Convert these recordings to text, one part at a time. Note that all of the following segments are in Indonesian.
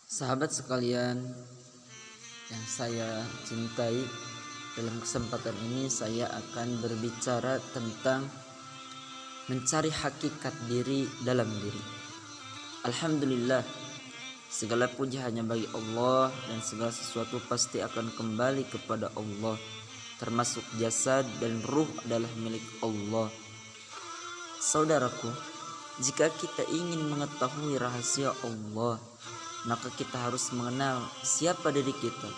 Sahabat sekalian yang saya cintai, dalam kesempatan ini saya akan berbicara tentang mencari hakikat diri dalam diri. Alhamdulillah, segala puji hanya bagi Allah dan segala sesuatu pasti akan kembali kepada Allah, termasuk jasad dan ruh adalah milik Allah. Saudaraku, jika kita ingin mengetahui rahasia Allah, maka kita harus mengenal siapa diri kita.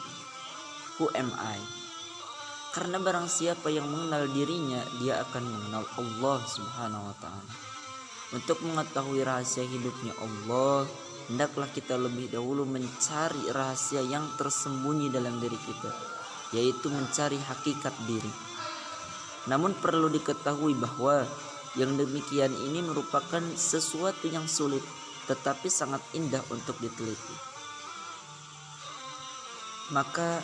Who am I? Karena barang siapa yang mengenal dirinya, dia akan mengenal Allah Subhanahu wa ta'ala. Untuk mengetahui rahasia hidupnya Allah, hendaklah kita lebih dahulu mencari rahasia yang tersembunyi dalam diri kita, yaitu mencari hakikat diri. Namun perlu diketahui bahwa yang demikian ini merupakan sesuatu yang sulit, tetapi sangat indah untuk diteliti. Maka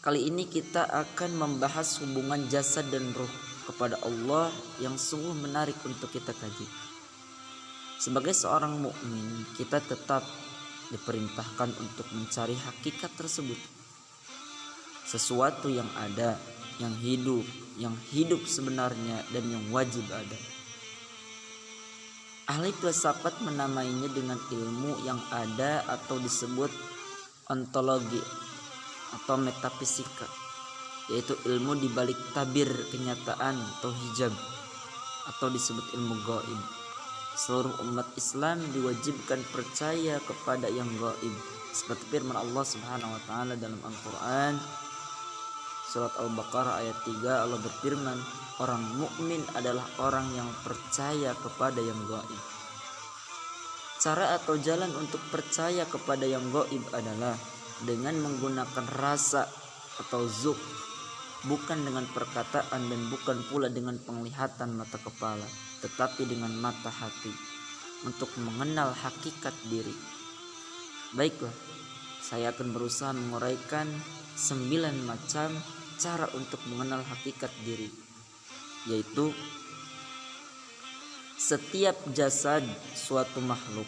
kali ini kita akan membahas hubungan jasad dan ruh kepada Allah yang sungguh menarik untuk kita kaji. Sebagai seorang mukmin, kita tetap diperintahkan untuk mencari hakikat tersebut. Sesuatu yang ada, yang hidup sebenarnya dan yang wajib ada. Ahli filsafat menamainya dengan ilmu yang ada atau disebut ontologi atau metafisika, yaitu ilmu di balik tabir kenyataan atau hijab, atau disebut ilmu gaib. Seluruh umat Islam diwajibkan percaya kepada yang gaib, seperti firman Allah Subhanahu wa taala dalam Al-Qur'an surat Al-Baqarah ayat 3. Allah berfirman, orang mukmin adalah orang yang percaya kepada yang gaib. Cara atau jalan untuk percaya kepada yang gaib adalah dengan menggunakan rasa atau zuk, bukan dengan perkataan dan bukan pula dengan penglihatan mata kepala, tetapi dengan mata hati, untuk mengenal hakikat diri. Baiklah, saya akan berusaha menguraikan 9 macam cara untuk mengenal hakikat diri, yaitu setiap jasad suatu makhluk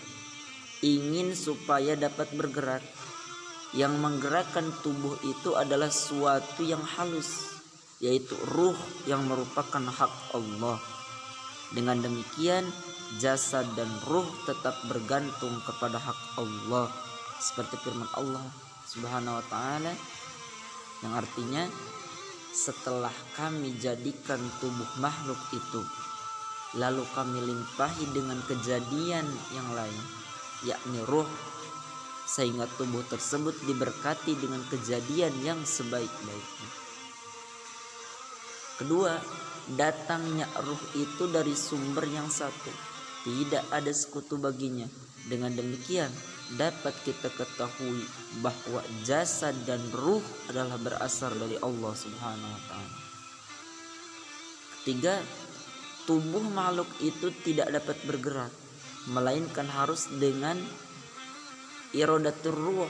ingin supaya dapat bergerak. Yang menggerakkan tubuh itu adalah suatu yang halus, yaitu ruh yang merupakan hak Allah. Dengan demikian, jasad dan ruh tetap bergantung kepada hak Allah, seperti firman Allah Subhanahu wa ta'ala yang artinya, setelah kami jadikan tubuh makhluk itu, lalu kami limpahi dengan kejadian yang lain, yakni ruh, sehingga tubuh tersebut diberkati dengan kejadian yang sebaik-baiknya. Kedua, datangnya ruh itu dari sumber yang satu, tidak ada sekutu baginya. Dengan demikian dapat kita ketahui bahwa jasad dan ruh adalah berasal dari Allah Subhanahu wa ta'ala. Ketiga, tubuh makhluk itu tidak dapat bergerak, melainkan harus dengan iradatur ruh.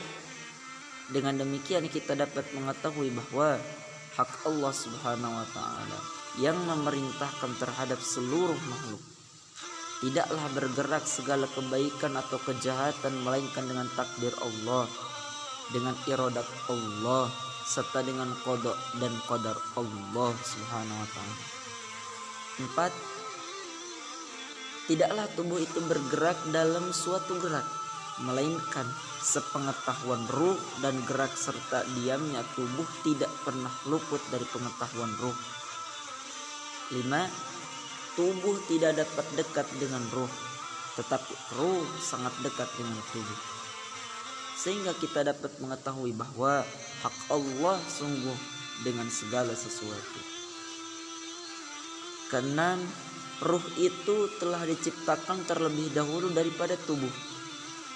Dengan demikian kita dapat mengetahui bahwa hak Allah Subhanahu wa ta'ala yang memerintahkan terhadap seluruh makhluk. Tidaklah bergerak segala kebaikan atau kejahatan melainkan dengan takdir Allah, dengan iradat Allah, serta dengan qada dan qadar Allah Subhanahu wa ta'ala. 4. Tidaklah tubuh itu bergerak dalam suatu gerak, melainkan sepengetahuan ruh, dan gerak serta diamnya tubuh tidak pernah luput dari pengetahuan ruh. 5. Tubuh tidak dapat dekat dengan ruh, tetapi ruh sangat dekat dengan tubuh, sehingga kita dapat mengetahui bahwa hak Allah sungguh dengan segala sesuatu. Keenam, ruh itu telah diciptakan terlebih dahulu daripada tubuh.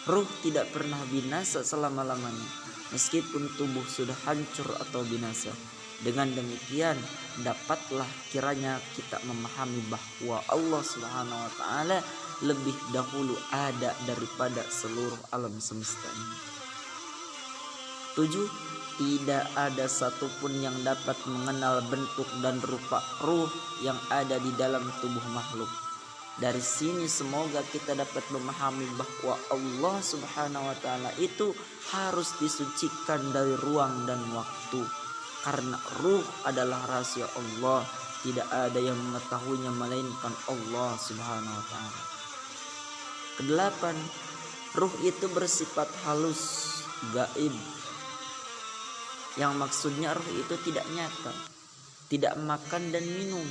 Ruh tidak pernah binasa selama-lamanya, meskipun tubuh sudah hancur atau binasa. Dengan demikian dapatlah kiranya kita memahami bahwa Allah Subhanahu wa ta'ala lebih dahulu ada daripada seluruh alam semesta ini. 7. Tidak ada satupun yang dapat mengenal bentuk dan rupa ruh yang ada di dalam tubuh makhluk. Dari sini semoga kita dapat memahami bahwa Allah Subhanahu wa taala itu harus disucikan dari ruang dan waktu. Karena ruh adalah rahasia Allah, tidak ada yang mengetahuinya melainkan Allah Subhanahu wa taala. Kedelapan, ruh itu bersifat halus, gaib. Yang maksudnya ruh itu tidak nyata, tidak makan dan minum,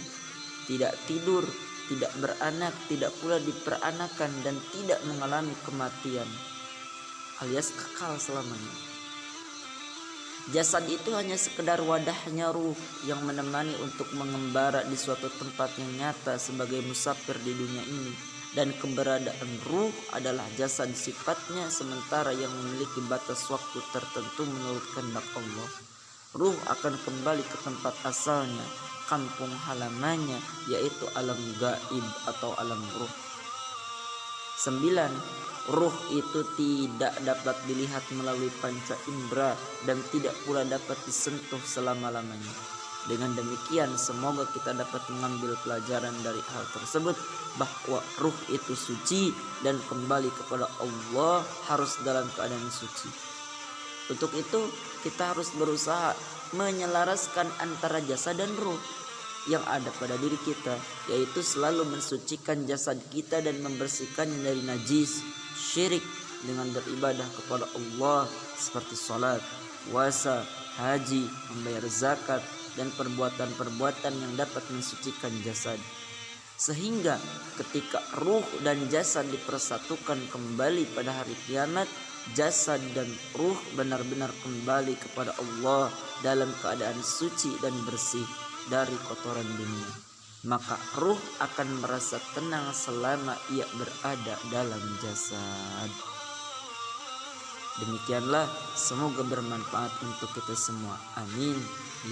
tidak tidur, tidak beranak, tidak pula diperanakan, dan tidak mengalami kematian, alias kekal selamanya. Jasad itu hanya sekedar wadahnya ruh yang menemani untuk mengembara di suatu tempat yang nyata sebagai musafir di dunia ini. Dan keberadaan ruh adalah jasad sifatnya sementara yang memiliki batas waktu tertentu menurut kehendak Allah. Ruh akan kembali ke tempat asalnya, kampung halamannya, yaitu alam gaib atau alam ruh. 9. Ruh itu tidak dapat dilihat melalui panca indera dan tidak pula dapat disentuh selama-lamanya. Dengan demikian semoga kita dapat mengambil pelajaran dari hal tersebut, bahwa ruh itu suci dan kembali kepada Allah harus dalam keadaan suci. Untuk itu kita harus berusaha menyelaraskan antara jasad dan ruh yang ada pada diri kita, yaitu selalu mensucikan jasad kita dan membersihkannya dari najis, syirik dengan beribadah kepada Allah seperti salat, puasa, haji, membayar zakat, dan perbuatan-perbuatan yang dapat mensucikan jasad. Sehingga ketika ruh dan jasad dipersatukan kembali pada hari kiamat, jasad dan ruh benar-benar kembali kepada Allah dalam keadaan suci dan bersih dari kotoran dunia. Maka ruh akan merasa tenang selama ia berada dalam jasad. Demikianlah, semoga bermanfaat untuk kita semua. Amin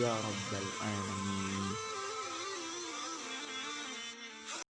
ya rabbal alamin.